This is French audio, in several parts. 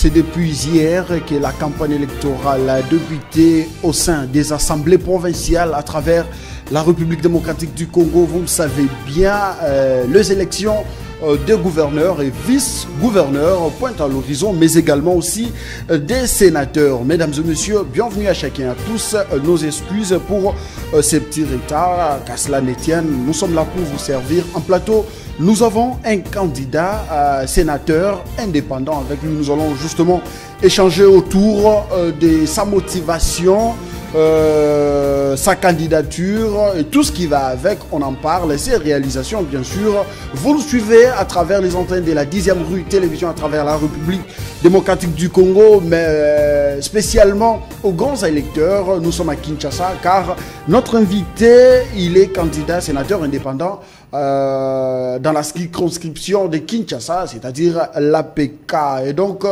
c'est depuis hier que la campagne électorale a débuté au sein des assemblées provinciales à travers la République démocratique du Congo. Vous le savez bien, les élections des gouverneurs et vice-gouverneurs pointent à l'horizon, mais également aussi des sénateurs. Mesdames et messieurs, bienvenue à chacun, à tous. Nos excuses pour ces petits retards, qu'à cela ne tienne. Nous sommes là pour vous servir en plateau. Nous avons un candidat sénateur indépendant. Avec lui, nous allons justement échanger autour de sa motivation, sa candidature et tout ce qui va avec. On en parle, ses réalisations bien sûr. Vous le suivez à travers les antennes de la 10e rue télévision à travers la République démocratique du Congo, mais spécialement aux grands électeurs. Nous sommes à Kinshasa car notre invité, il est candidat sénateur indépendant dans la circonscription de Kinshasa, c'est-à-dire l'APK. Et donc,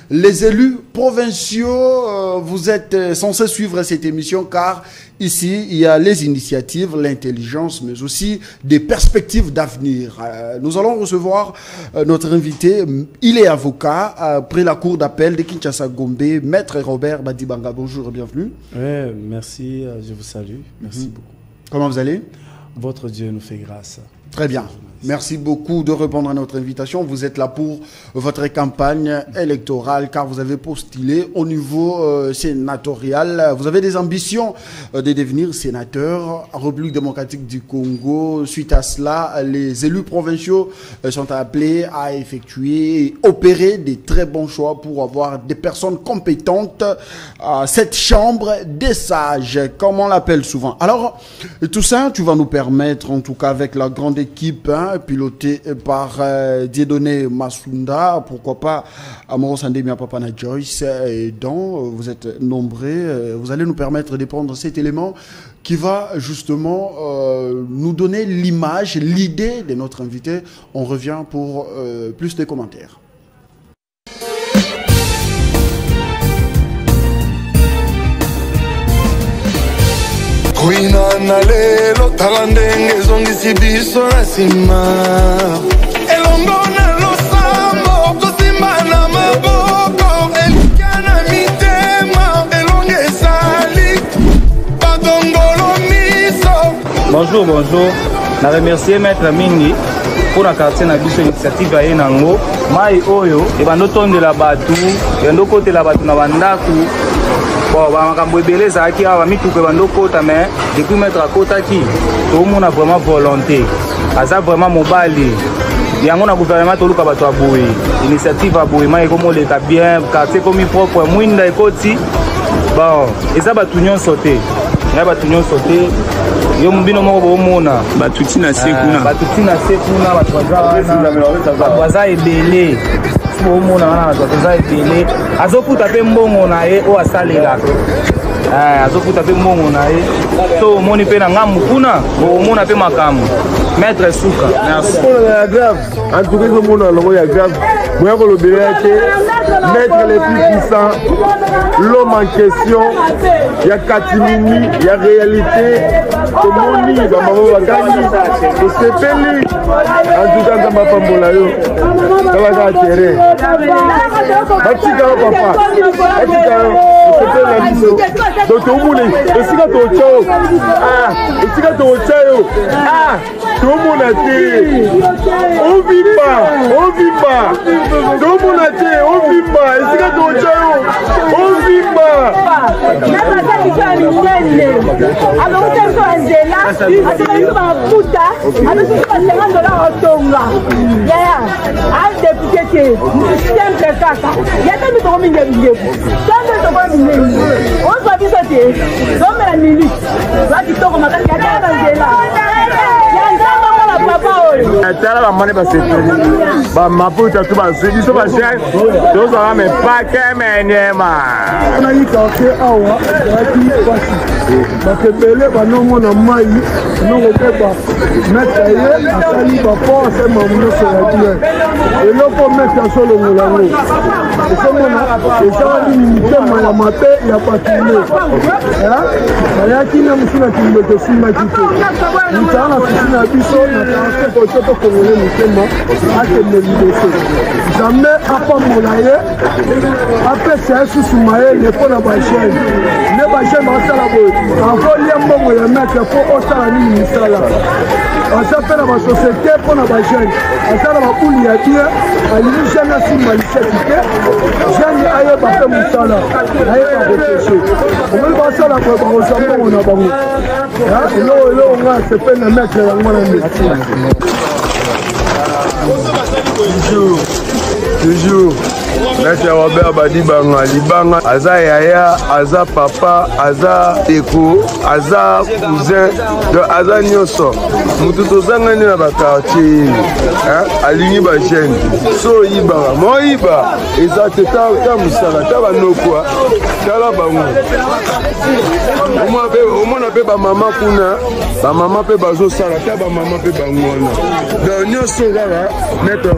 les élus provinciaux, vous êtes censés suivre cette émission car ici, il y a les initiatives, l'intelligence, mais aussi des perspectives d'avenir. Nous allons recevoir notre invité. Il est avocat près la cour d'appel de Kinshasa-Gombe, Maître Robert Badibanga. Bonjour et bienvenue. Oui, merci, je vous salue. Merci beaucoup. Comment vous allez? Votre Dieu nous fait grâce. Très bien. Merci beaucoup de répondre à notre invitation. Vous êtes là pour votre campagne électorale car vous avez postulé au niveau sénatorial. Vous avez des ambitions de devenir sénateur en République démocratique du Congo. Suite à cela, les élus provinciaux sont appelés à effectuer et opérer des très bons choix pour avoir des personnes compétentes à cette chambre des sages, comme on l'appelle souvent. Alors, tout ça, tu vas nous permettre, en tout cas avec la grande équipe, piloté par Dieudonné Masunda, pourquoi pas Amoro Sandemia Papana Joyce, et dont vous êtes nombreux. Vous allez nous permettre de prendre cet élément qui va justement nous donner l'image, l'idée de notre invité. On revient pour plus de commentaires. Kuina na lelo talandenge zongisi biso na sima elongo na losambo kosimba na maboko elikana mitema elonge sali badongolo miso. Bonjour. Na remercier Maître Mingi pour la quartier na biso initiative ya Enango. Mai oyo ebando tondela batu, ebando kotela batu na bandaku. Bon, makambo ebele ezalaki awa mituka ebando kota, mais depuis Maître akotaki tomona vraiment volonté, aza vraiment mobali yango na gouvernement toluka bato ya boye, initiative ya boye mai ekomoleka bien, quartier komi propre, mwinda ekoti. Bon, eza batu nyonso te, ya batu nyonso te. Yo mbino moko bomona batuti na se kuna, batu baza ebele bomona wana baza ebele, azokuta pe mbongo na ye o asalelaka, azokuta pe mbongo na ye so omoni pe na ngambu kuna omona pe makambo. Maître Souka, merci. Ya grave, en tout cas omona longo ya grave, moya ko lobela te mettre les plus puissants, l'homme en question, ya katimini, ya réalité, tomoni ba mama bakangi, osepeli, en tout cas nzamba pambola yo, ça va terrain. Batika papa, batika osepeli na biso. Donc omoni, esika to chao, esika to chao, tomona te, on vit pas, tomona te, on vit pas, esika to chao, on vit pas. Tala ba mane ba sepeli ba maputa tu ba zidi so ba cher dozo ba me pa ke menyema na yi ka ke awa ki kwasi bakebele banomona mai nongokeba mete ye asali baforce mamunoso ya bien eloko mete asolongola ngo esomona esalaki mitema ya mabe ya bakile bayaki na mosu na kindeko esimaki te mitala na susi na biso na transe kote tokongole mitema akende liboso jamais apambola ye apesa ye susu mayele mpo na bashene nde bashene basala boye akolia mbongo ya mete mpo osala nini misala aza mpe na basosiete mpo na bajene aza na babuli ya bien alingi jene asimba liseki te jene ayeba mpe mosala ayeba refleche omoni basala boye bakozwa mbongo na bango eloko nga sepe na metre yango na nde toujours Maître Robert Badibanga Libanga aza yaya aza papa aza eko aza cousin donc aza nyonso mutu tozangani na bakartier alingi bajene so yibanga moyiba eza te ta mosala ta banokwa tala bango omona mpe bamama kuna bamama mpe bazosala ta bamama mpe bango wana donc nyonso kaka Maître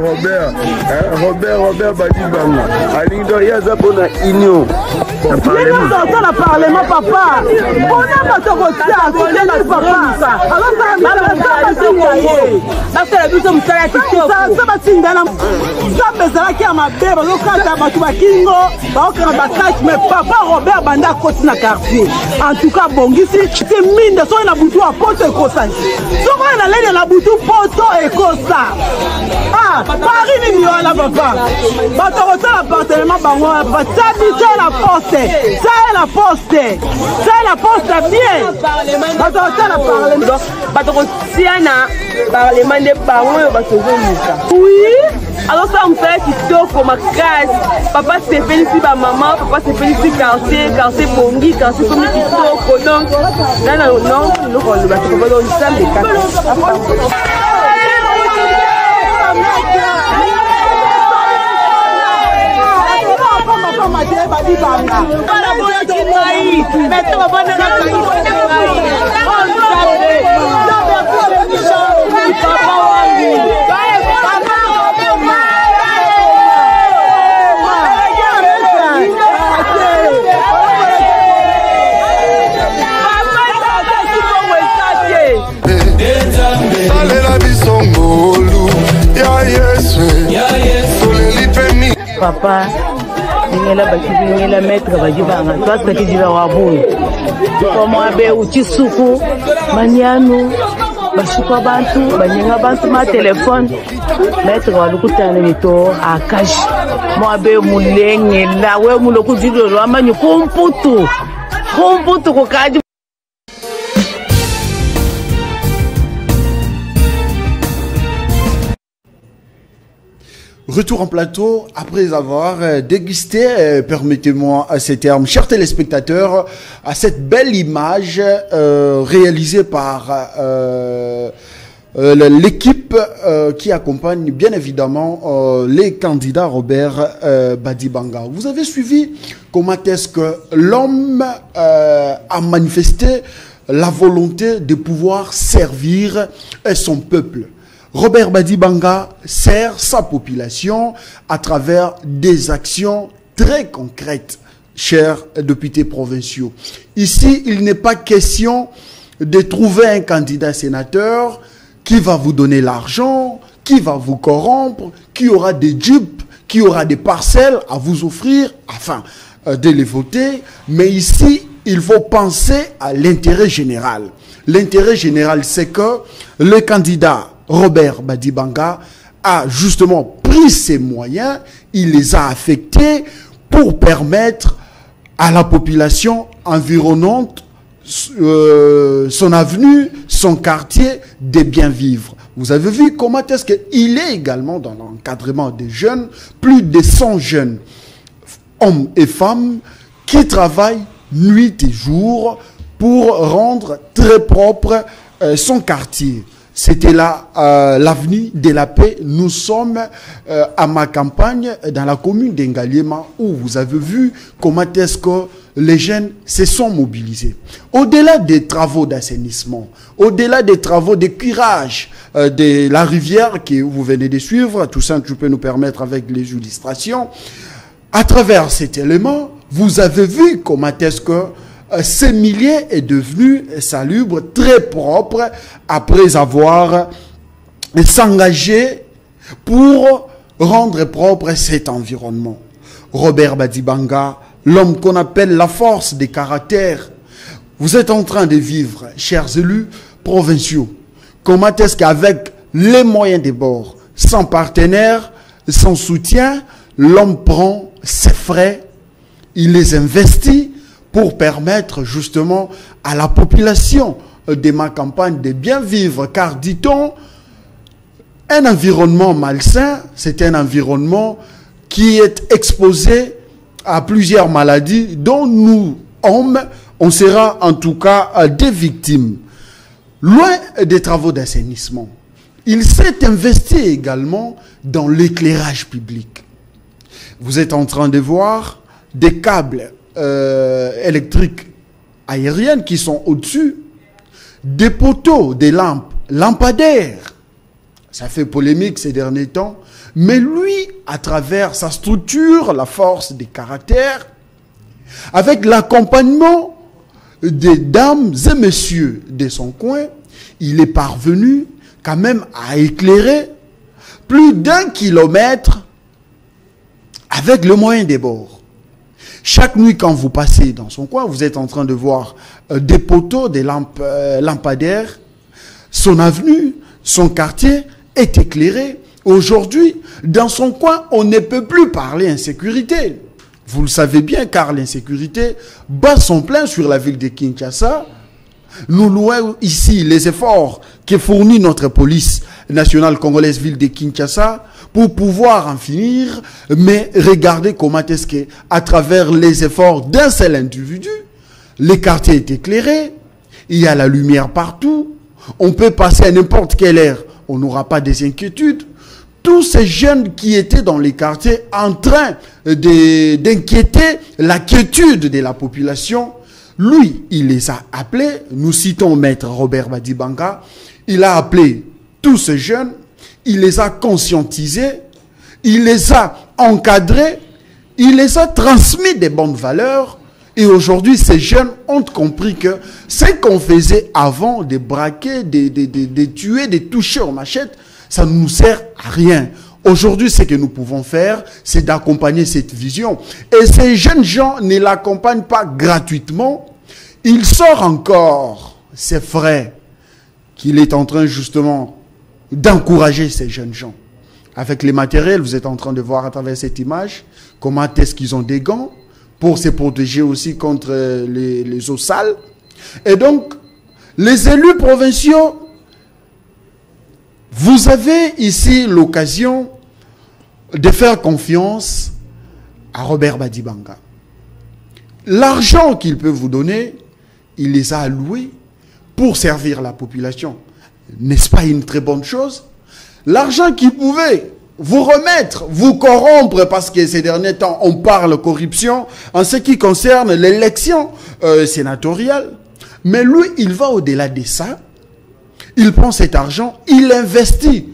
Robert Badibanga alingi donc ye aza mpona union na parlement papa mpona bato kotia kotena papa basala biso mosala ya kitoko basindana nzambe ezalaki ya mabe bazokata bato bakingo baokanga bakati mais papa Robert banda akoti na quartier en tout cas bongisi te minde soki na butu apoto ekosa soki na lene na butu poto ekosa pari nini wana papa bato kosala partenaire bango batia biso la poste ça la poste bien bato kosala parlement bato kotia na parlement nde bango oyo batozomuka oui alosala mosala kitoko makasi papa sepelisi bamama papa sepelisi quartier bongi quartier somi kitoko donc nana non eloko oloba papa donc nzambe kaka papa ngela bakiti ngela metre bajibanga twasa kijiba wabuni koma be uchisuku manyanu basuka bantu banyenga bantu ma telefone metre walukutana mito akashi mwabe mulenge la we muloku jidolo amanyu kumputu kukaji. Retour en plateau, après avoir dégusté, permettez-moi à ces termes, chers téléspectateurs, à cette belle image réalisée par l'équipe qui accompagne bien évidemment les candidats Robert Badibanga. Vous avez suivi comment est-ce que l'homme a manifesté la volonté de pouvoir servir son peuple. Robert Badibanga sert sa population à travers des actions très concrètes, chers députés provinciaux. Ici, il n'est pas question de trouver un candidat sénateur qui va vous donner l'argent, qui va vous corrompre, qui aura des dupes, qui aura des parcelles à vous offrir afin de les voter. Mais ici, il faut penser à l'intérêt général. L'intérêt général, c'est que le candidat Robert Badibanga a justement pris ses moyens, il les a affectés pour permettre à la population environnante, son avenue, son quartier, de bien vivre. Vous avez vu comment est-ce qu'il est également dans l'encadrement des jeunes, plus de 100 jeunes, hommes et femmes, qui travaillent nuit et jour pour rendre très propre son quartier. C'était là l'avenue de la paix. Nous sommes à ma campagne dans la commune d'Engaliema où vous avez vu comment est-ce que les jeunes se sont mobilisés. Au-delà des travaux d'assainissement, au-delà des travaux de curage de la rivière que vous venez de suivre, tout ça tu peux nous permettre avec les illustrations. À travers cet élément, vous avez vu comment est-ce que ce milieu est devenu salubre, très propre, après avoir s'engagé pour rendre propre cet environnement. Robert Badibanga, l'homme qu'on appelle la force des caractères, vous êtes en train de vivre, chers élus provinciaux, comment est-ce qu'avec les moyens des bords, sans partenaire, sans soutien, l'homme prend ses frais, il les investit pour permettre justement à la population de ma campagne de bien vivre. Car dit-on, un environnement malsain, c'est un environnement qui est exposé à plusieurs maladies dont nous, hommes, on sera en tout cas des victimes. Loin des travaux d'assainissement, il s'est investi également dans l'éclairage public. Vous êtes en train de voir des câbles électriques aériennes qui sont au-dessus, des poteaux, des lampes, lampadaires. Ça fait polémique ces derniers temps. Mais lui, à travers sa structure, la force des caractères, avec l'accompagnement des dames et messieurs de son coin, il est parvenu quand même à éclairer plus d'1 kilomètre avec le moyen des bords. Chaque nuit, quand vous passez dans son coin, vous êtes en train de voir des poteaux, des lampes lampadaires. Son avenue, son quartier est éclairé. Aujourd'hui, dans son coin, on ne peut plus parler insécurité. Vous le savez bien, car l'insécurité bat son plein sur la ville de Kinshasa. Nous louons ici les efforts que fournit notre police nationale congolaise ville de Kinshasa pour pouvoir en finir, mais regardez comment est-ce que, à travers les efforts d'un seul individu, les quartiers est éclairé, il y a la lumière partout, on peut passer à n'importe quelle heure, on n'aura pas des inquiétudes. Tous ces jeunes qui étaient dans les quartiers en train d'inquiéter la quiétude de la population, lui, il les a appelés, nous citons maître Robert Badibanga, il a appelé tous ces jeunes, il les a conscientisés, il les a encadrés, il les a transmis des bonnes valeurs. Et aujourd'hui, ces jeunes ont compris que ce qu'on faisait avant, de braquer, de tuer, de toucher aux machettes, ça ne nous sert à rien. Aujourd'hui, ce que nous pouvons faire, c'est d'accompagner cette vision. Et ces jeunes gens ne l'accompagnent pas gratuitement. Il sort encore ses frais qu'il est en train justement d'encourager ces jeunes gens. Avec les matériels, vous êtes en train de voir à travers cette image comment est-ce qu'ils ont des gants pour se protéger aussi contre les eaux sales. Et donc, les élus provinciaux, vous avez ici l'occasion de faire confiance à Robert Badibanga. L'argent qu'il peut vous donner, il les a alloués pour servir la population. N'est-ce pas une très bonne chose? L'argent qu'il pouvait vous remettre, vous corrompre, parce que ces derniers temps, on parle corruption en ce qui concerne l'élection sénatoriale. Mais lui, il va au-delà de ça. Il prend cet argent, il l'investit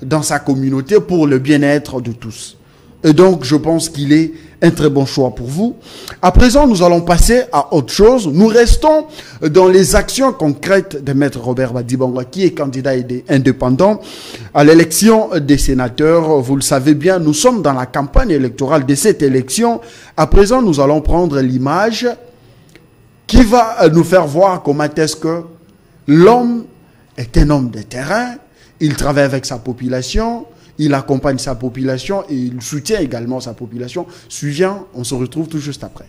dans sa communauté pour le bien-être de tous. Et donc, je pense qu'il est un très bon choix pour vous. À présent, nous allons passer à autre chose. Nous restons dans les actions concrètes de Maître Robert Badibanga, qui est candidat indépendant à l'élection des sénateurs. Vous le savez bien, nous sommes dans la campagne électorale de cette élection. À présent, nous allons prendre l'image qui va nous faire voir comment est-ce que l'homme est un homme de terrain. Il travaille avec sa population. Il accompagne sa population et il soutient également sa population. Suivant, on se retrouve tout juste après.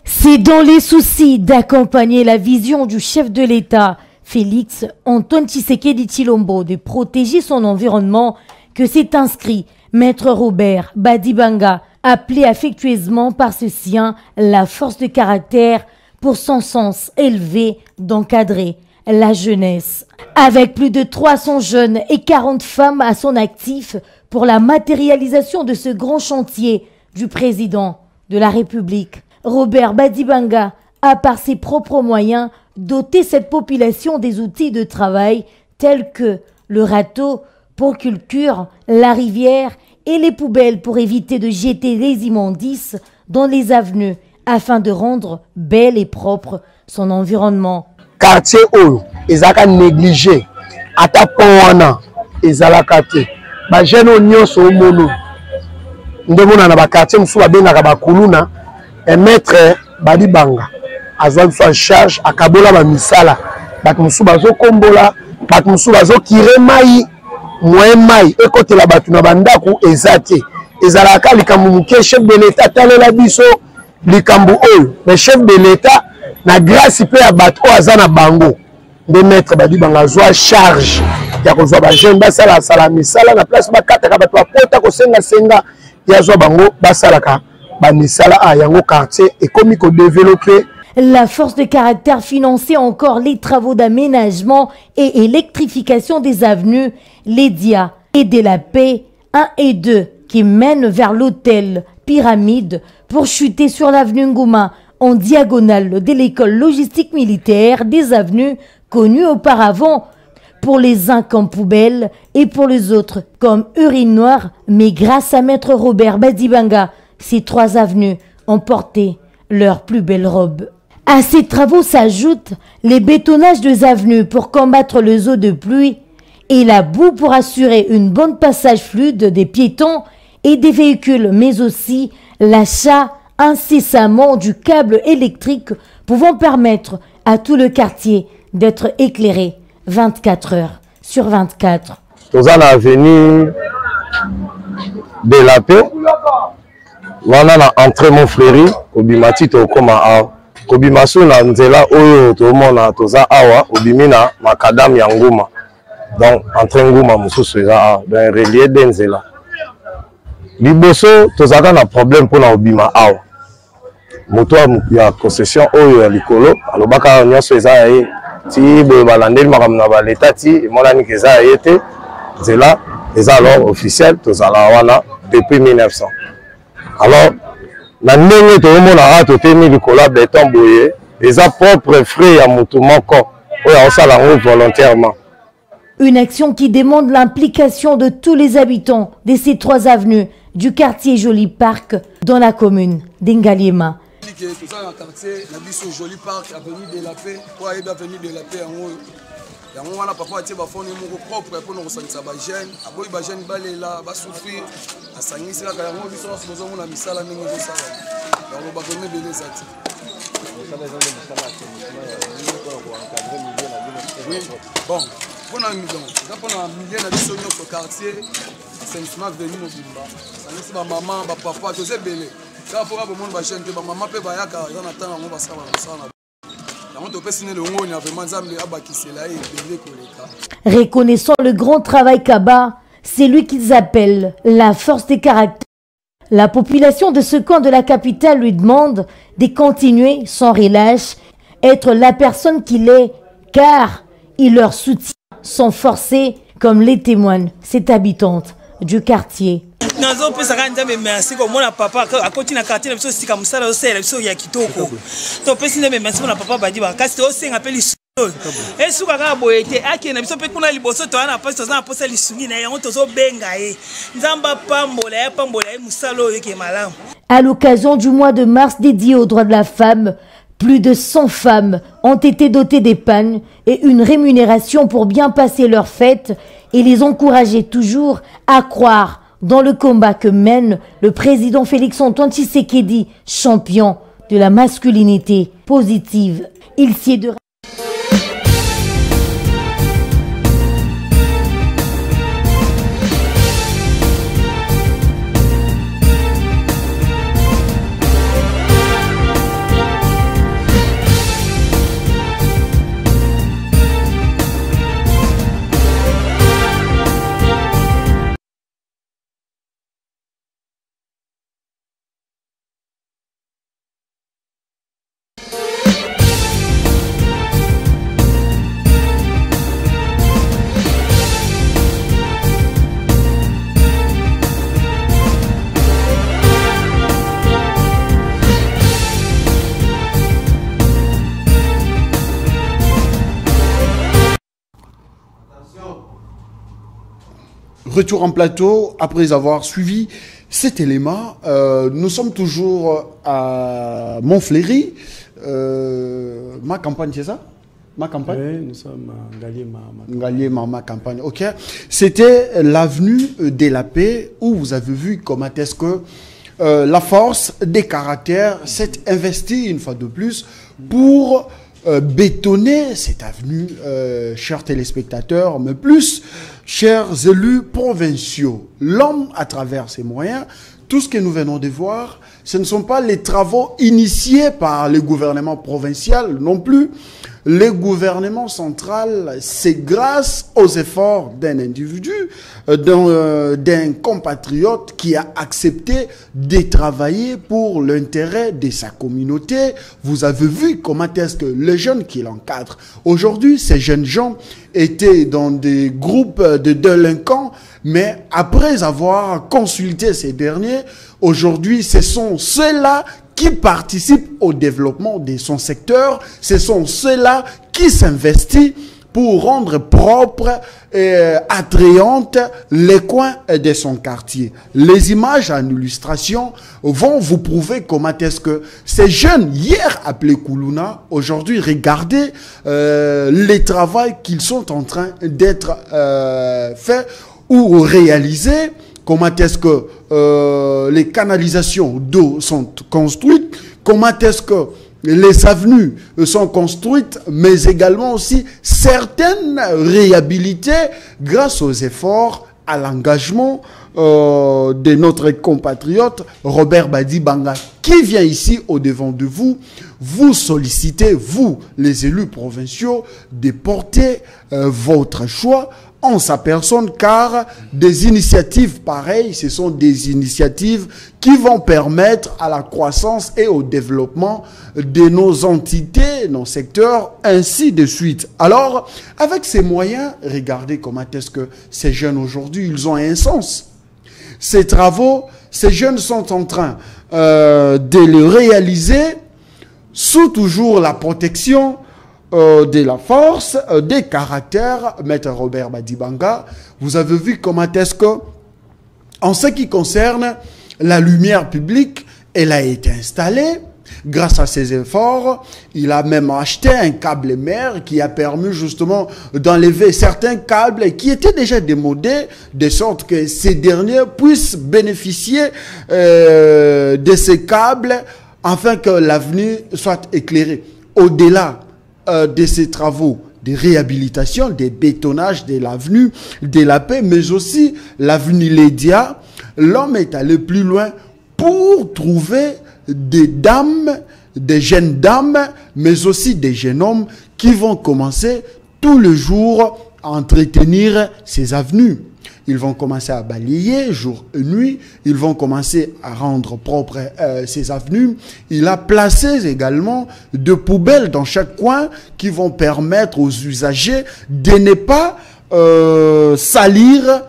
C'est dans les soucis d'accompagner la vision du chef de l'État, Félix Antoine Tshisekedi Tshilombo, de protéger son environnement, que s'est inscrit Maître Robert Badibanga appelé affectueusement par ce sien la force de caractère pour son sens élevé d'encadrer la jeunesse. Avec plus de 300 jeunes et 40 femmes à son actif pour la matérialisation de ce grand chantier du président de la République, Robert Badibanga a par ses propres moyens doté cette population des outils de travail tels que le râteau pour culture, la rivière et les poubelles pour éviter de jeter les immondices dans les avenues afin de rendre belle et propre son environnement. Quartier oyo ezaka négligé ata pona ezalaka te ba jeune nyonso mono ndemona na ba quartier musu babengaka bakuluna et maître Badibanga azwa en charge akabola ba misala bato musu bazokombola bato musu bazokire mai moyen mai ekotela bato na bandaku ezate ezalaka likambo muke chef de l'état talela biso likambo oyo mais chef de l'état na grâce pe ya bato oyo aza na bango nde maître Badibanga azwa charge ya kozwa bajeune basala misala na place bakataka bato bapota kosenga ya zwa bango basalaka bamisala a yango quartier ekomi kodévelopper. La force de caractère finançait encore les travaux d'aménagement et électrification des avenues Lédia et de la Paix 1 et 2 qui mènent vers l'hôtel Pyramide pour chuter sur l'avenue Ngouma en diagonale de l'école logistique militaire des avenues connues auparavant pour les uns comme poubelle et pour les autres comme urinoir. Mais grâce à maître Robert Badibanga, ces 3 avenues ont porté leur plus belle robe. À ces travaux s'ajoutent les bétonnages des avenues pour combattre les eaux de pluie et la boue pour assurer une bonne passage fluide des piétons et des véhicules, mais aussi l'achat incessamment du câble électrique pouvant permettre à tout le quartier d'être éclairé 24 heures sur 24. Nous allons l'avenue de la Paix. Wana na entrée mon frère obimati to koma a obimasu na nzela oyo to mona toza awa obimina makadam ya nguma donc entrée nguma mususu eza a ben relier de nzela liboso tozaka na problème pour na obima awa moto ya concession oyo ya likolo alobaka nyonso eza ye ti boye balandeli makambo na baleta ti emonani ke eza ye te nzela eza alors officiel tozala wana depuis 1900. Alors, na ndenge to mona to temi likola béton boye, les propres frais à mutu moko oyo osala ngo volontairement. Une action qui demande l'implication de tous les habitants de ces 3 avenues du quartier Joli Parc dans la commune d'Engaliema. Joli Parc, avenue de la Paix, pour aller avenue de la Paix yango wana papa atie bafoni moko propre pour nous sangisa ba jeune aboyi ba jeune balela ba souffrir asangisi kaka yango biso bozomona misala ndenge ezosala yango bakome bele zati bon pona million ça pona million na biso nyonso quartier assainissement venu mobimba sangisi ba maman ba papa tose bele ka pour ba monde ba jeune te ba maman pe bayaka na tanga ngo basala basala. Reconnaissant le grand travail Kaba, c'est lui qu'ils appellent la force des caractères. La population de ce coin de la capitale lui demande de continuer sans relâche, être la personne qu'il est, car il leur soutient sans forcer, comme les témoignent cette habitante du quartier. Nazo pesa kanja me merci ko mona papa akoti na quartier na biso sika musala osela biso ya kitoko to pesi ne me merci mona papa Badibanga kasi to senga pe lisolo e suka ka boyete ake na biso pe kuna liboso to ana pasi to na posa lisungi na yango to zo benga e nzamba pambola e musalo yeke malamu. À l'occasion du mois de mars dédié aux droits de la femme, plus de 100 femmes ont été dotées d'épargne et une rémunération pour bien passer leurs fêtes et les encourager toujours à croire dans le combat que mène le président Félix-Antoine Tshisekedi, champion de la masculinité positive. Il s'y est de retour en plateau après avoir suivi cet élément. Nous sommes toujours à Montfléry. Ma campagne, c'est ça? Ma campagne? Oui, nous sommes à Ngaliema, ma campagne. Ok. C'était l'avenue de la Paix où vous avez vu comment est-ce que la force des caractères s'est investie une fois de plus pour bétonner cette avenue, chers téléspectateurs, mais plus, chers élus provinciaux. L'homme, à travers ses moyens, tout ce que nous venons de voir, ce ne sont pas les travaux initiés par le gouvernement provincial, non plus. Le gouvernement central, c'est grâce aux efforts d'un individu, d'un compatriote qui a accepté de travailler pour l'intérêt de sa communauté. Vous avez vu comment est-ce que les jeunes qui l'encadrent. Aujourd'hui, ces jeunes gens étaient dans des groupes de délinquants, mais après avoir consulté ces derniers, aujourd'hui, ce sont ceux-là qui participent au développement de son secteur, ce sont ceux-là qui s'investissent pour rendre propre et attrayante les coins de son quartier. Les images en illustration vont vous prouver comment est-ce que ces jeunes, hier appelés Koulouna, aujourd'hui regardez les travaux qu'ils sont en train d'être faits ou réalisés. Comment est-ce que les canalisations d'eau sont construites, comment est-ce que les avenues sont construites, mais également aussi certaines réhabilitées grâce aux efforts, à l'engagement de notre compatriote Robert Badibanga, qui vient ici au-devant de vous, vous sollicitez, vous, les élus provinciaux, de porter votre choix en sa personne, car des initiatives pareilles, ce sont des initiatives qui vont permettre à la croissance et au développement de nos entités, nos secteurs, ainsi de suite. Alors, avec ces moyens, regardez comment est-ce que ces jeunes aujourd'hui, ils ont un sens. Ces travaux, ces jeunes sont en train de les réaliser sous toujours la protection de la force, des caractères, Maître Robert Badibanga. Vous avez vu comment est-ce que, en ce qui concerne la lumière publique, elle a été installée. Grâce à ses efforts, il a même acheté un câble mer qui a permis justement d'enlever certains câbles qui étaient déjà démodés, de sorte que ces derniers puissent bénéficier de ces câbles afin que l'avenir soit éclairé. Au-delà de ces travaux de réhabilitation, des bétonnages de l'avenue de la Paix, mais aussi l'avenue Lédia, l'homme est allé plus loin pour trouver des dames, des jeunes dames, mais aussi des jeunes hommes qui vont commencer tous les jours à entretenir ces avenues. Ils vont commencer à balayer jour et nuit. Ils vont commencer à rendre propre ces avenues. Il a placé également de poubelles dans chaque coin qui vont permettre aux usagers de ne pas salir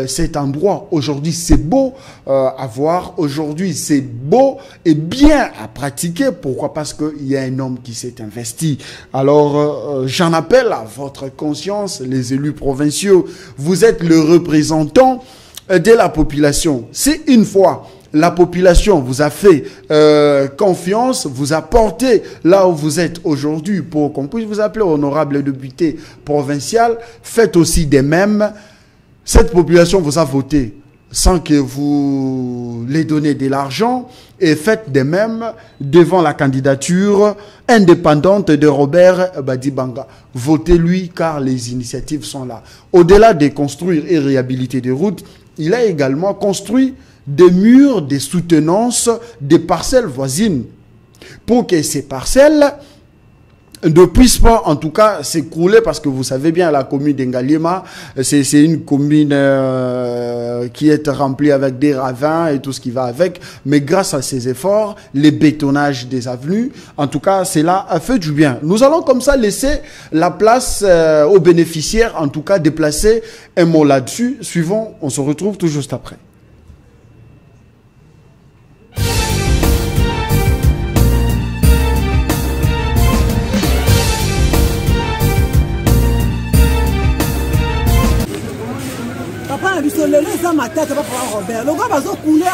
cet endroit. Aujourd'hui, c'est beau à voir. Aujourd'hui, c'est beau et bien à pratiquer. Pourquoi? Parce qu'il y a un homme qui s'est investi. Alors, j'en appelle à votre conscience, les élus provinciaux. Vous êtes le représentant de la population. Si une fois la population vous a fait confiance, vous a porté là où vous êtes aujourd'hui pour qu'on puisse vous appeler honorable député provincial, faites aussi des mêmes. Cette population vous a voté sans que vous les donnez de l'argent et faites de même devant la candidature indépendante de Robert Badibanga. Votez-lui car les initiatives sont là. Au-delà de construire et réhabiliter des routes, il a également construit des murs de soutenance des parcelles voisines pour que ces parcelles ne puisse pas, en tout cas, s'écrouler, parce que vous savez bien, la commune d'Ngaliema, c'est une commune qui est remplie avec des ravins et tout ce qui va avec, mais grâce à ces efforts, les bétonnages des avenues, en tout cas, cela a fait du bien. Nous allons comme ça laisser la place aux bénéficiaires, en tout cas, déplacer un mot là-dessus. Suivons, on se retrouve tout juste après. eza matata papa Robert longo bazokoule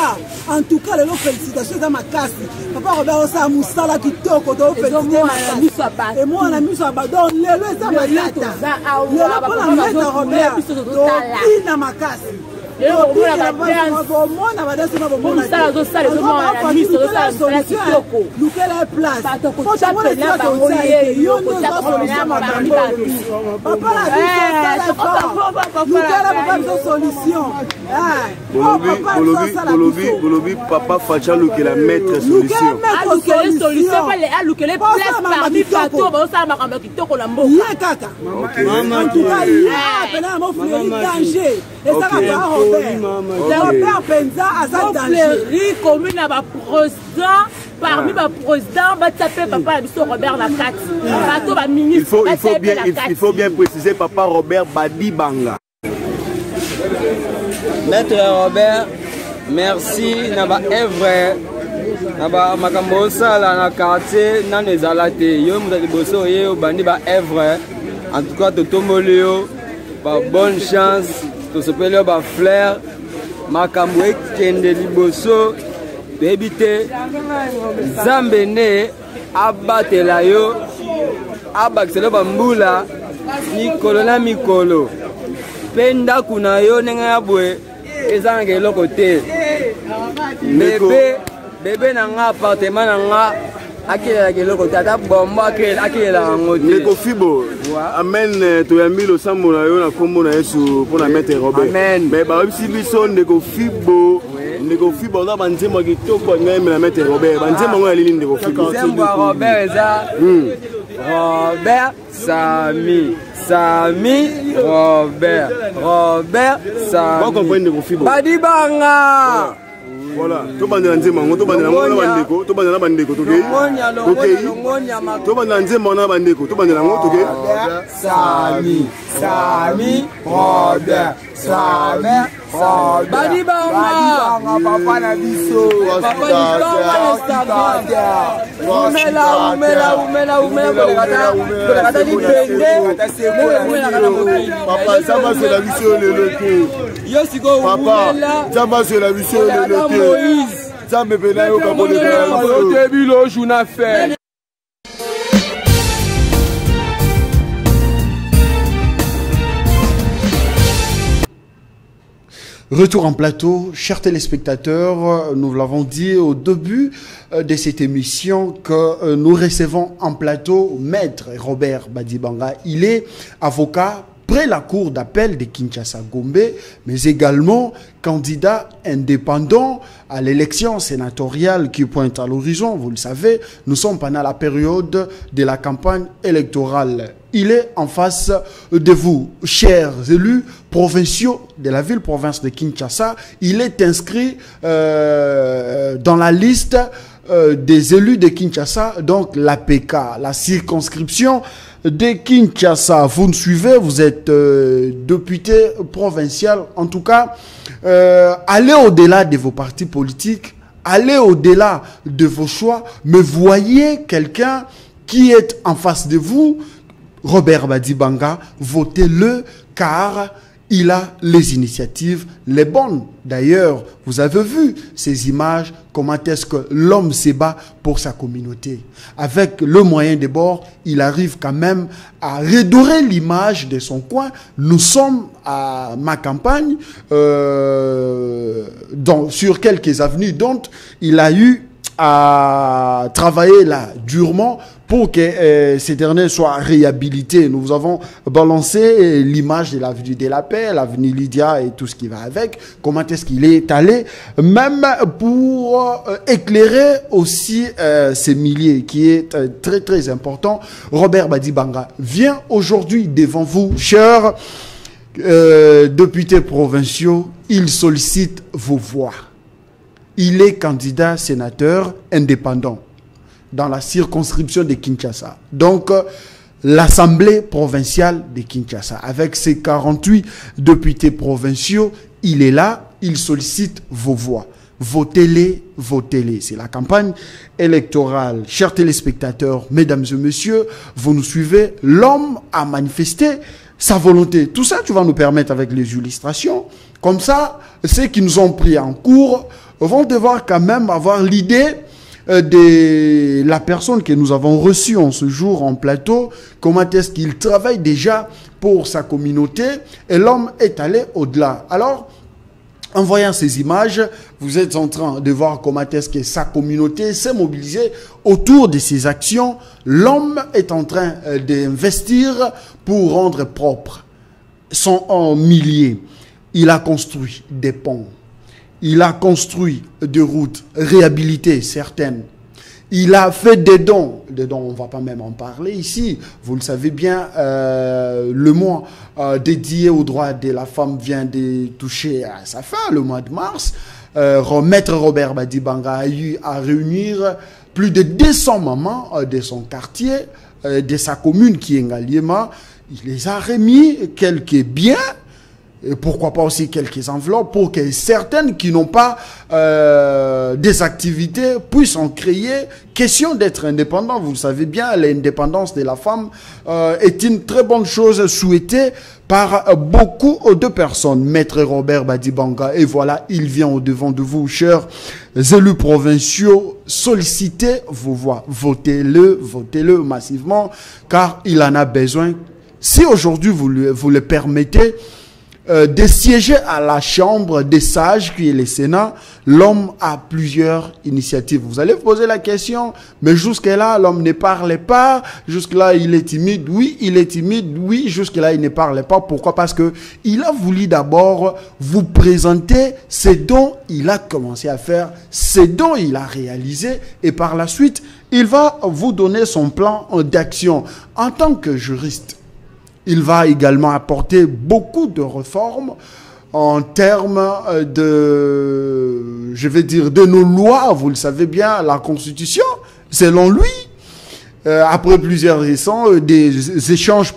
en tout cas lelo félicitations eza makasi papa Robert osala mosala kitoko tofélicité emona miso ya badon lelo eza matata lelo mpona maître Robert topina makasi Bolobi papa Facha look la maître solution. Robert Penza a sa danger. Commune à président parmi les présidents va taper papa Robert Nakati. Il faut bien préciser papa Robert Badi Banga. Maître Robert, merci naba evre naba makambo sala na quartier na nezalate yo mutati boso ye bandi ba evre en tout cas totombolio ba bonne chance to sopelio ba flair makambo ekende liboso bebite zambene abatela yo abakiselo bambula mikolo na mikolo penda kuna yo nenga bwe ezanga eloko te bebe na nga appartement na nga akela eloko te ata bombo akela ngo te Ndeko Fibo amen toyambi losambo na yo na kombo na Yesu mpona maître Robert mais bayebisi biso Ndeko Fibo oza banzembo ya kitoko ngai na maître Robert banzembo ngo ya lini Ndeko Fibo nzembo ya Robert eza Robert Sami Robert Sami va comprendre Ndeko Fibo Badi Banga. Voilà, tout le monde nzembo ngo to bandela ngo bandeko to bandela bandeko to ke to bandela nzembo na bandeko to bandela ngo to ke Sami Robert Sami Badi Banga papa na biso papa papa Zamba c'est la vision le papa Zamba c'est la vision le Zamba bena yo kabone le bilo jouna fait. Retour en plateau, chers téléspectateurs, nous l'avons dit au début de cette émission que nous recevons en plateau Maître Robert Badi Banga. Il est avocat près la cour d'appel de Kinshasa-Gombe, mais également candidat indépendant à l'élection sénatoriale qui pointe à l'horizon. Vous le savez, nous sommes pendant la période de la campagne électorale. Il est en face de vous, chers élus provinciaux de la ville-province de Kinshasa. Il est inscrit dans la liste des élus de Kinshasa, donc l'APK, la circonscription de Kinshasa. Vous nous suivez, vous êtes député provincial. En tout cas, allez au-delà de vos partis politiques, allez au-delà de vos choix, mais voyez quelqu'un qui est en face de vous, Robert Badi Banga, votez-le car il a les initiatives, les bonnes. D'ailleurs, vous avez vu ces images, comment est-ce que l'homme se bat pour sa communauté. Avec le moyen de bord, il arrive quand même à redorer l'image de son coin. Nous sommes à ma campagne, sur quelques avenues dont il a eu à travailler là durement pour que ces derniers soient réhabilités. Nous avons balancé l'image de l'avenue de la Paix, l'avenue Lydia et tout ce qui va avec. Comment est-ce qu'il est allé, même pour éclairer aussi ces milliers, qui est très très important. Robert Badi Banga vient aujourd'hui devant vous, chers députés provinciaux. Il sollicite vos voix. Il est candidat sénateur indépendant dans la circonscription de Kinshasa. Donc, l'Assemblée provinciale de Kinshasa, avec ses 48 députés provinciaux, il est là, il sollicite vos voix. Votez-les, votez-les. C'est la campagne électorale. Chers téléspectateurs, mesdames et messieurs, vous nous suivez. L'homme a manifesté sa volonté. Tout ça, tu vas nous permettre avec les illustrations. Comme ça, ceux qui nous ont pris en cours vont devoir quand même avoir l'idée de la personne que nous avons reçue en ce jour en plateau, comment est-ce qu'il travaille déjà pour sa communauté, et l'homme est allé au-delà. Alors, en voyant ces images, vous êtes en train de voir comment est-ce que sa communauté s'est mobilisée autour de ces actions. L'homme est en train d'investir pour rendre propre son milieu. Il a construit des ponts. Il a construit des routes réhabilitées, certaines. Il a fait des dons. Des dons, on ne va pas même en parler ici. Vous le savez bien, le mois dédié aux droits de la femme vient de toucher à sa fin, le mois de mars. Maître Robert Badibanga a eu à réunir plus de 200 mamans de son quartier, de sa commune qui est Ngaliema. Il les a remis quelques biens. Et pourquoi pas aussi quelques enveloppes pour que certaines qui n'ont pas des activités puissent en créer. Question d'être indépendant, vous le savez bien, l'indépendance de la femme est une très bonne chose souhaitée par beaucoup de personnes. Maître Robert Badibanga, et voilà, il vient au-devant de vous, chers élus provinciaux, sollicitez vos voix. Votez-le massivement, car il en a besoin. Si aujourd'hui vous le permettez, de siéger à la chambre des sages qui est le Sénat, l'homme a plusieurs initiatives. Vous allez vous poser la question, mais jusque-là, l'homme ne parlait pas. Jusque-là, il est timide. Oui, il est timide. Oui, jusque-là, il ne parlait pas. Pourquoi? Parce que il a voulu d'abord vous présenter ce dont il a commencé à faire, ce dont il a réalisé, et par la suite, il va vous donner son plan d'action. En tant que juriste, il va également apporter beaucoup de réformes en termes de, je vais dire, de nos lois. Vous le savez bien, la Constitution, selon lui, après plusieurs des échanges,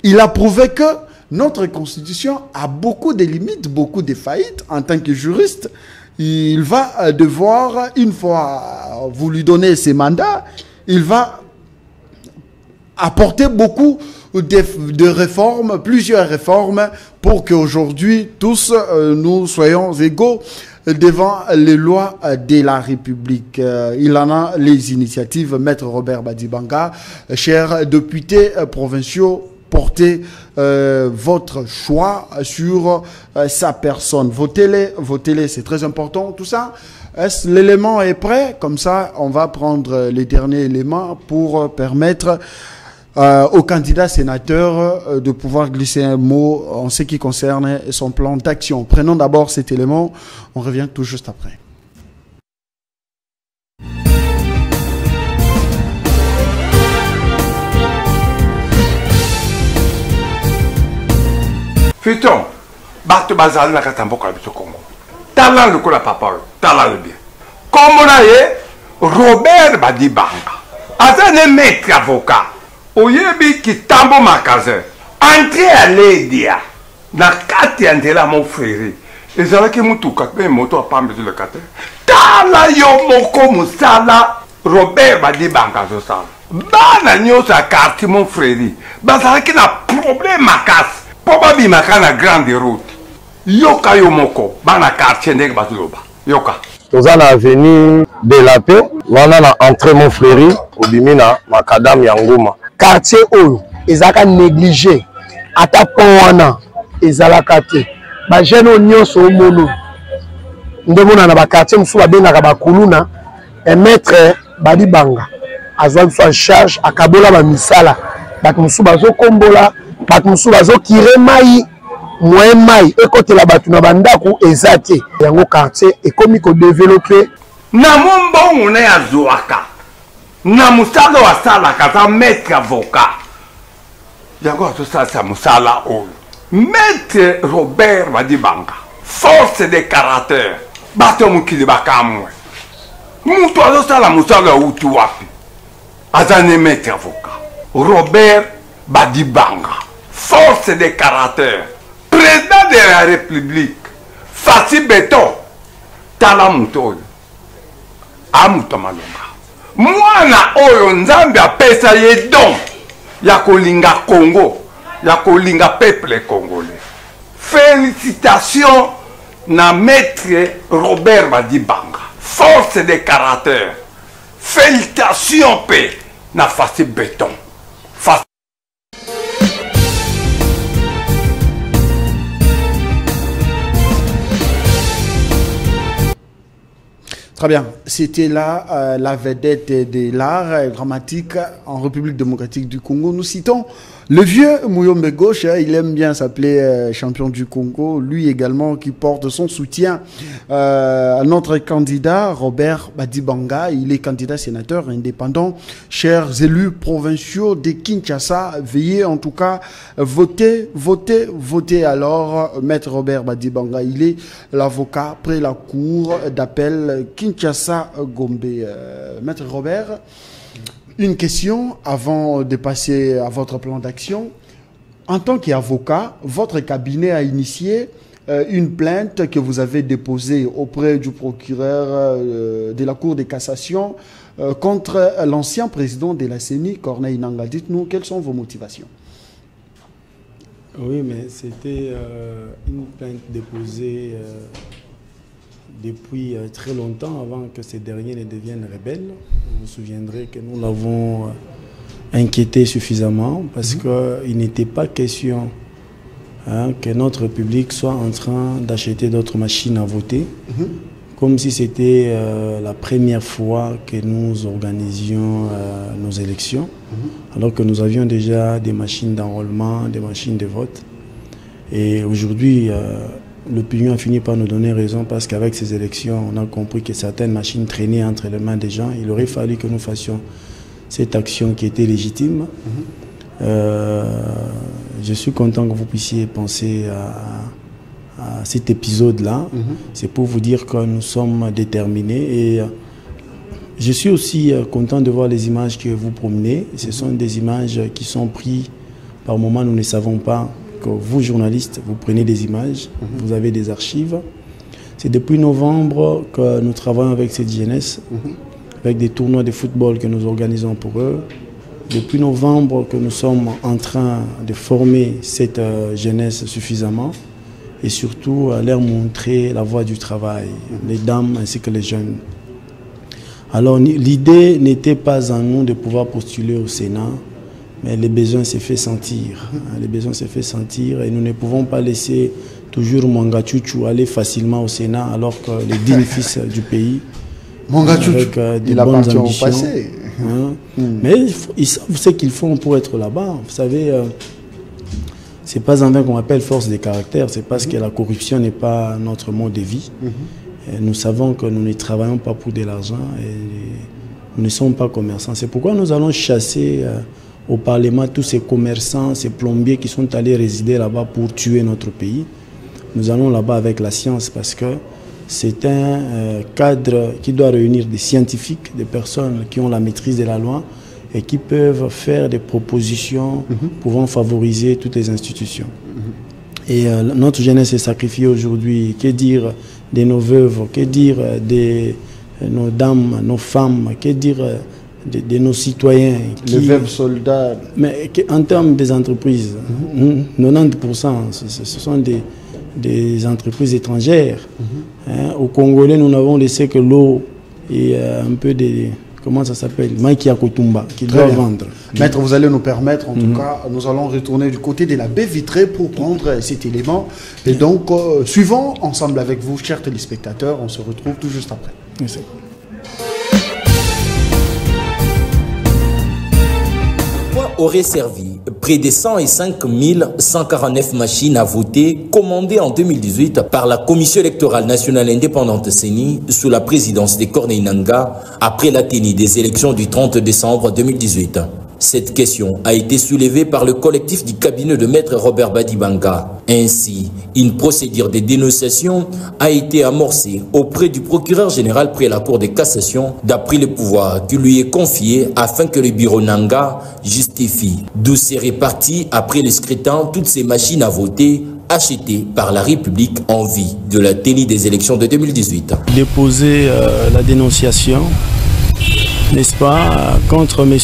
il a prouvé que notre Constitution a beaucoup de limites, beaucoup de faillites. En tant que juriste, il va devoir, une fois vous lui donnez ses mandats, il va apporter beaucoup de réformes, plusieurs réformes, pour qu'aujourd'hui, tous nous soyons égaux devant les lois de la République. Il en a les initiatives. Maître Robert Badibanga, chers députés provinciaux, portez votre choix sur sa personne. Votez-les, c'est très important. Tout ça, l'élément est prêt. Comme ça, on va prendre les derniers éléments pour permettre au candidat sénateur de pouvoir glisser un mot en ce qui concerne son plan d'action. Prenons d'abord cet élément, on revient tout juste après. Fiton, bato bazali na katamboka biso Congo. Talent le kola papa, talent le bien. Comme on a Robert Badibanga, azane maître avocat. Oyebi kitambo magasin entré à l'Edia na kati ya ndela mon frère ezalaki mutuka pe moto apambe sur le kate tala yo moko musala Robert Badibanga zosala bana nyonso ya quartier mon frère bazalaki na problème makasi po babimaka na grande route yoka yo moko bana quartier ndenge bazuloba yoka toza na avenue de la paix wana na entrée mon frère obimina makadam ya nguma quartier oyo ezaka négligé ata pont wana ezalaka te ba jeune nyonso omono ndemona na ba quartier musu babengaka bakuluna et maître Badibanga azwa biso en charge akabola ba misala bato musu bazokombola bato musu bazokire mai moyen mai ekotela bato na bandako eza te yango quartier ekomi ko développer na mombongo na ya zwaka na musala wa sala kaza maître avocat yango azosalisa musala oyo maître Robert Badibanga force de caractère bato mokili bakamwe mutu azosala musala uti wapi azane maître avocat Robert Badibanga force de caractère président de la République Fassi Beton tala mutu oyo amuta malonga mwana oyo nzambe apesa ye don ya kolinga Congo ya kolinga peuple congolais. Félicitations na maître Robert Badibanga, force de caractère. Félicitations pe na face béton. Très bien. C'était là la vedette de l'art dramatique en République démocratique du Congo. Nous citons le vieux Muyombe Gauche. Il aime bien s'appeler champion du Congo. Lui également qui porte son soutien à notre candidat Robert Badibanga. Il est candidat sénateur indépendant. Chers élus provinciaux de Kinshasa, veillez en tout cas, votez. Alors, maître Robert Badibanga, il est l'avocat près la cour d'appel Kinshasa Gombe. Maître Robert, une question avant de passer à votre plan d'action. En tant qu'avocat, votre cabinet a initié une plainte que vous avez déposée auprès du procureur de la Cour de cassation contre l'ancien président de la CENI, Corneille Nangaa. Dites-nous, quelles sont vos motivations? Oui, mais c'était une plainte déposée depuis très longtemps, avant que ces derniers ne deviennent rebelles. Vous vous souviendrez que nous l'avons inquiété suffisamment parce qu'il n'était pas question que notre République soit en train d'acheter d'autres machines à voter, comme si c'était la première fois que nous organisions nos élections, alors que nous avions déjà des machines d'enrôlement, des machines de vote. Et aujourd'hui, l'opinion a fini par nous donner raison parce qu'avec ces élections, on a compris que certaines machines traînaient entre les mains des gens. Il aurait fallu que nous fassions cette action qui était légitime. Je suis content que vous puissiez penser à cet épisode-là. C'est pour vous dire que nous sommes déterminés. Et je suis aussi content de voir les images que vous promenez. Ce sont des images qui sont prises par moments, nous ne savons pas. Que vous, journalistes, vous prenez des images, vous avez des archives. C'est depuis novembre que nous travaillons avec cette jeunesse, avec des tournois de football que nous organisons pour eux. Depuis novembre que nous sommes en train de former cette jeunesse suffisamment et surtout à leur montrer la voie du travail, les dames ainsi que les jeunes. Alors l'idée n'était pas en nous de pouvoir postuler au Sénat, mais les besoins s'est fait sentir. Les besoins s'est fait sentir et nous ne pouvons pas laisser toujours Mwanga Tchouchou aller facilement au Sénat alors que les dignes fils du pays, avec de bonnes ambitions, au passé. Mais ils savent ce qu'ils font pour être là-bas. Vous savez, c'est pas en vain qu'on appelle force des caractères, c'est parce que la corruption n'est pas notre mode de vie. Et nous savons que nous ne travaillons pas pour de l'argent et nous ne sommes pas commerçants. C'est pourquoi nous allons chasser au Parlement tous ces commerçants, ces plombiers qui sont allés résider là-bas pour tuer notre pays. Nous allons là-bas avec la science parce que c'est un cadre qui doit réunir des scientifiques, des personnes qui ont la maîtrise de la loi et qui peuvent faire des propositions pouvant favoriser toutes les institutions. Et notre jeunesse est sacrifiée aujourd'hui. Que dire de nos veuves, que dire de nos dames, nos femmes, que dire de nos citoyens. Les veuves soldats. Mais en termes des entreprises, 90% ce sont des entreprises étrangères. Au Congolais, nous n'avons laissé que l'eau et un peu de... Comment ça s'appelle? Maïkia Kotumba, qui doit vendre. Maître, vous allez nous permettre, en tout cas, nous allons retourner du côté de la baie vitrée pour prendre cet élément. Et donc, suivons ensemble avec vous, chers téléspectateurs. On se retrouve tout juste après. Merci. Aurait servi près de 105 149 machines à voter commandées en 2018 par la Commission électorale nationale indépendante CENI sous la présidence de Corneille Nangaa après la tenue des élections du 30 décembre 2018. Cette question a été soulevée par le collectif du cabinet de maître Robert Badibanga. Ainsi, une procédure de dénonciation a été amorcée auprès du procureur général près la Cour de cassation d'après le pouvoir qui lui est confié afin que le bureau Nangaa justifie d'où s'est réparti après le scrutin toutes ces machines à voter achetées par la République en vue de la tenue des élections de 2018. Déposer la dénonciation, n'est-ce pas, contre M.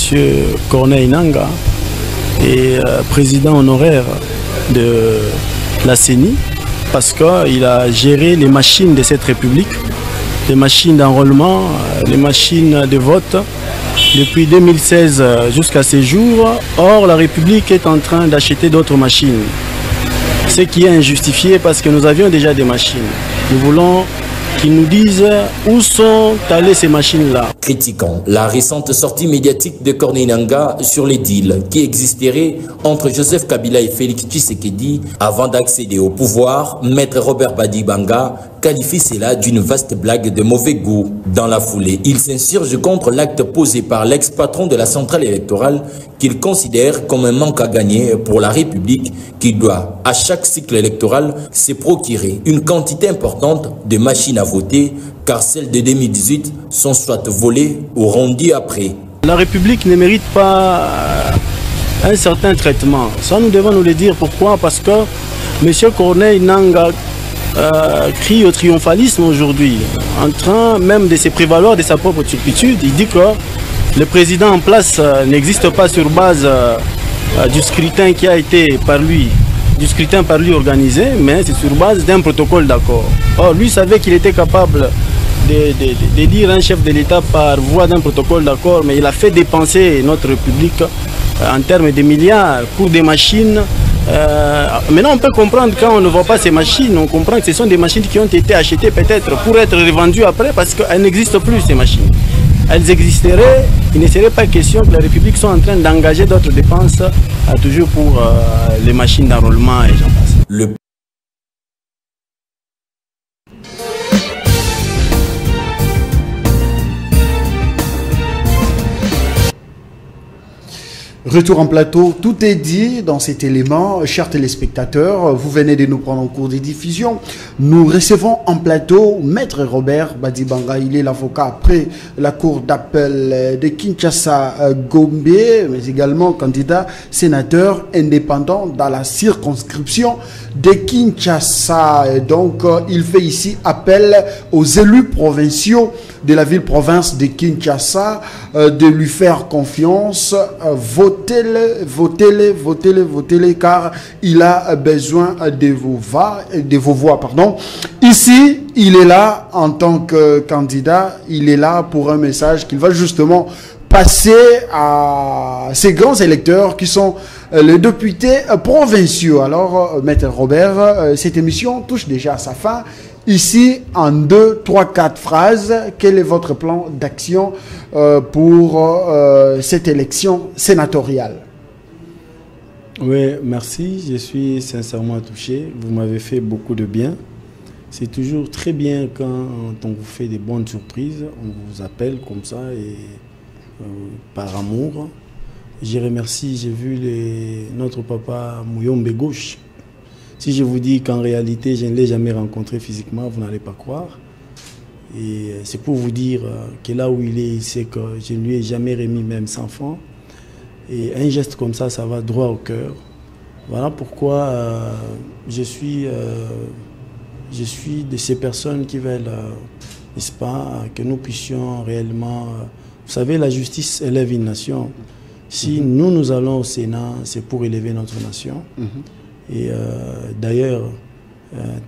Corneille Nangaa, et président honoraire de la CENI, parce qu'il a géré les machines de cette république, les machines d'enrôlement, les machines de vote, depuis 2016 jusqu'à ces jours. Or, la République est en train d'acheter d'autres machines. Ce qui est injustifié parce que nous avions déjà des machines. Nous voulons qu'ils nous disent où sont allées ces machines-là. Critiquant la récente sortie médiatique de Corneille Nangaa sur les deals qui existeraient entre Joseph Kabila et Félix Tshisekedi avant d'accéder au pouvoir, Maître Robert Badibanga qualifie cela d'une vaste blague de mauvais goût. Dans la foulée, il s'insurge contre l'acte posé par l'ex-patron de la centrale électorale qu'il considère comme un manque à gagner pour la République qui doit, à chaque cycle électoral, se procurer une quantité importante de machines à voter, car celles de 2018 sont soit volées ou rendues après. La République ne mérite pas un certain traitement. Ça, nous devons nous le dire. Pourquoi? Parce que M. Corneille Nangaa crie au triomphalisme aujourd'hui, en train même de se prévaloir de sa propre turpitude. Il dit que le président en place n'existe pas sur base du scrutin qui a été par lui, organisé, mais c'est sur base d'un protocole d'accord. Or, lui savait qu'il était capable de dire un chef de l'État par voie d'un protocole d'accord, mais il a fait dépenser notre République en termes de milliards pour des machines. Maintenant, on peut comprendre quand on ne voit pas ces machines, on comprend que ce sont des machines qui ont été achetées peut-être pour être revendues après parce qu'elles n'existent plus, ces machines. Elles existeraient, il ne serait pas question que la République soit en train d'engager d'autres dépenses toujours pour les machines d'enrôlement et j'en passe. Retour en plateau, tout est dit dans cet élément. Chers téléspectateurs, vous venez de nous prendre en cours de diffusion. Nous recevons en plateau Maître Robert Badibanga. Il est l'avocat après la cour d'appel de Kinshasa-Gombe, mais également candidat sénateur indépendant dans la circonscription de Kinshasa. Et donc, il fait ici appel aux élus provinciaux de la ville-province de Kinshasa de lui faire confiance. Votez-le, car il a besoin de vos voix. Ici, il est là en tant que candidat, il est là pour un message qu'il va justement passer à ces grands électeurs qui sont les députés provinciaux. Alors, Maître Robert, cette émission touche déjà à sa fin. Ici, en 2, 3, 4 phrases, quel est votre plan d'action pour cette élection sénatoriale? Oui, merci. Je suis sincèrement touché. Vous m'avez fait beaucoup de bien. C'est toujours très bien quand on vous fait des bonnes surprises. On vous appelle comme ça et par amour. Je remercie, j'ai vu notre papa Mouyombe Gauche. Si je vous dis qu'en réalité, je ne l'ai jamais rencontré physiquement, vous n'allez pas croire. Et c'est pour vous dire que là où il est, il sait que je ne lui ai jamais remis même 100 francs. Et un geste comme ça, ça va droit au cœur. Voilà pourquoi je suis de ces personnes qui veulent, n'est-ce pas, que nous puissions réellement... vous savez, la justice élève une nation. Si nous allons au Sénat, c'est pour élever notre nation. Et d'ailleurs,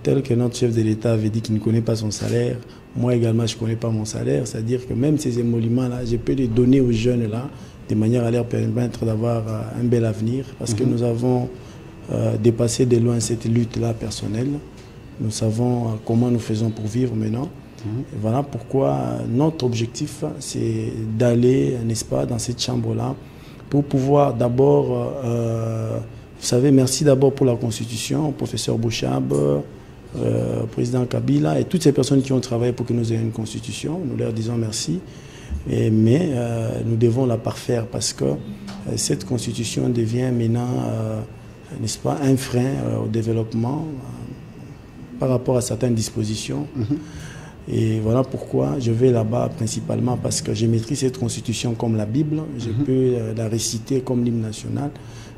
tel que notre chef de l'État avait dit qu'il ne connaît pas son salaire, moi également je ne connais pas mon salaire, c'est-à-dire que même ces émoluments-là, je peux les donner aux jeunes-là, de manière à leur permettre d'avoir un bel avenir, parce que nous avons dépassé de loin cette lutte-là personnelle. Nous savons comment nous faisons pour vivre maintenant. Et voilà pourquoi notre objectif, c'est d'aller, n'est-ce pas, dans cette chambre-là, pour pouvoir d'abord... vous savez, merci d'abord pour la Constitution, au professeur Bouchab, président Kabila et toutes ces personnes qui ont travaillé pour que nous ayons une Constitution. Nous leur disons merci. Mais nous devons la parfaire parce que cette Constitution devient maintenant, n'est-ce pas, un frein au développement par rapport à certaines dispositions. Et voilà pourquoi je vais là-bas principalement parce que je maîtrise cette Constitution comme la Bible. Je peux la réciter comme l'hymne national.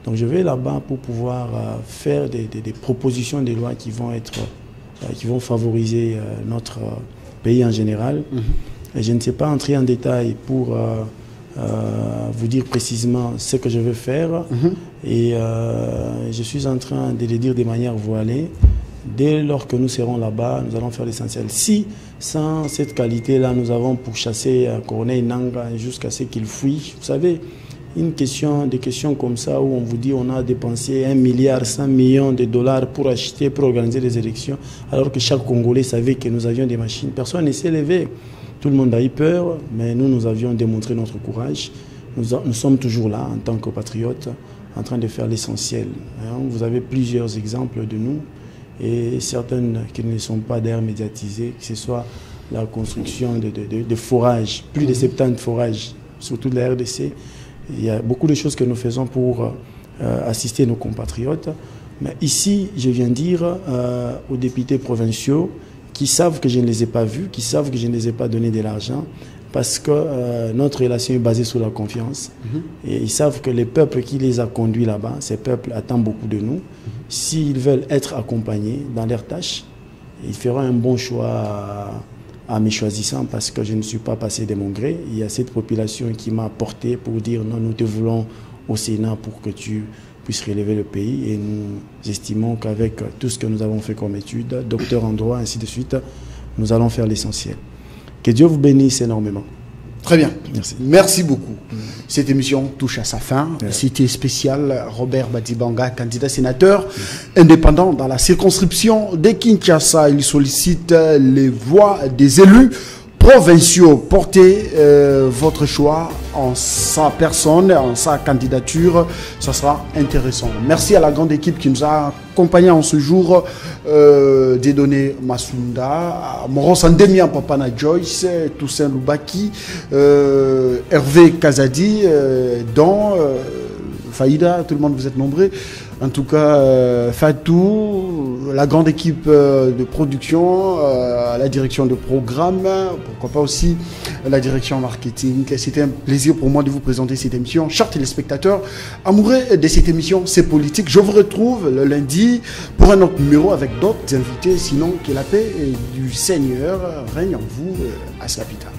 Donc je vais là-bas pour pouvoir faire des propositions de lois qui vont favoriser notre pays en général. Et je ne sais pas entrer en détail pour vous dire précisément ce que je veux faire. Et je suis en train de le dire de manière voilée. Dès lors que nous serons là-bas, nous allons faire l'essentiel. Si, sans cette qualité-là, nous avons pourchassé Corneille Nangaa jusqu'à ce qu'il fuit, vous savez, des questions comme ça où on vous dit on a dépensé 1 milliard 100 millions de dollars pour acheter, pour organiser les élections, alors que chaque Congolais savait que nous avions des machines. Personne ne s'est levé. Tout le monde a eu peur, mais nous avions démontré notre courage. Nous sommes toujours là, en tant que patriotes, en train de faire l'essentiel. Vous avez plusieurs exemples de nous, et certaines qui ne sont pas d'ailleurs médiatisées, que ce soit la construction de forages, plus de 70 forages, surtout de la RDC. Il y a beaucoup de choses que nous faisons pour assister nos compatriotes. Mais ici, je viens dire aux députés provinciaux qui savent que je ne les ai pas vus, qui savent que je ne les ai pas donné de l'argent, parce que notre relation est basée sur la confiance. Et ils savent que les peuples qui les a conduits là-bas, ces peuples attendent beaucoup de nous. S'ils veulent être accompagnés dans leurs tâches, ils feront un bon choix à mes choisissants, parce que je ne suis pas passé de mon gré. Il y a cette population qui m'a porté pour dire non, nous te voulons au Sénat pour que tu puisses relever le pays, et nous estimons qu'avec tout ce que nous avons fait comme études, docteur en droit, ainsi de suite, nous allons faire l'essentiel. Que Dieu vous bénisse énormément. Très bien. Merci. Merci beaucoup. Cette émission touche à sa fin. C'était spécial. Robert Badibanga, candidat sénateur indépendant dans la circonscription de Kinshasa. Il sollicite les voix des élus provinciaux. Portez votre choix en sa personne, en sa candidature. Ça sera intéressant. Merci à la grande équipe qui nous a accompagnés en ce jour. Dédonné Masunda, Moros Andemian Papana Joyce, Toussaint Loubaki, Hervé Kazadi, Don, Faïda, tout le monde, vous êtes nombreux. En tout cas, Fatou, la grande équipe de production, la direction de programme, pourquoi pas aussi la direction marketing. C'était un plaisir pour moi de vous présenter cette émission. Chers téléspectateurs, amoureux de cette émission, c'est politique. Je vous retrouve le lundi pour un autre numéro avec d'autres invités. Sinon, que la paix du Seigneur règne en vous. À cela plus tard.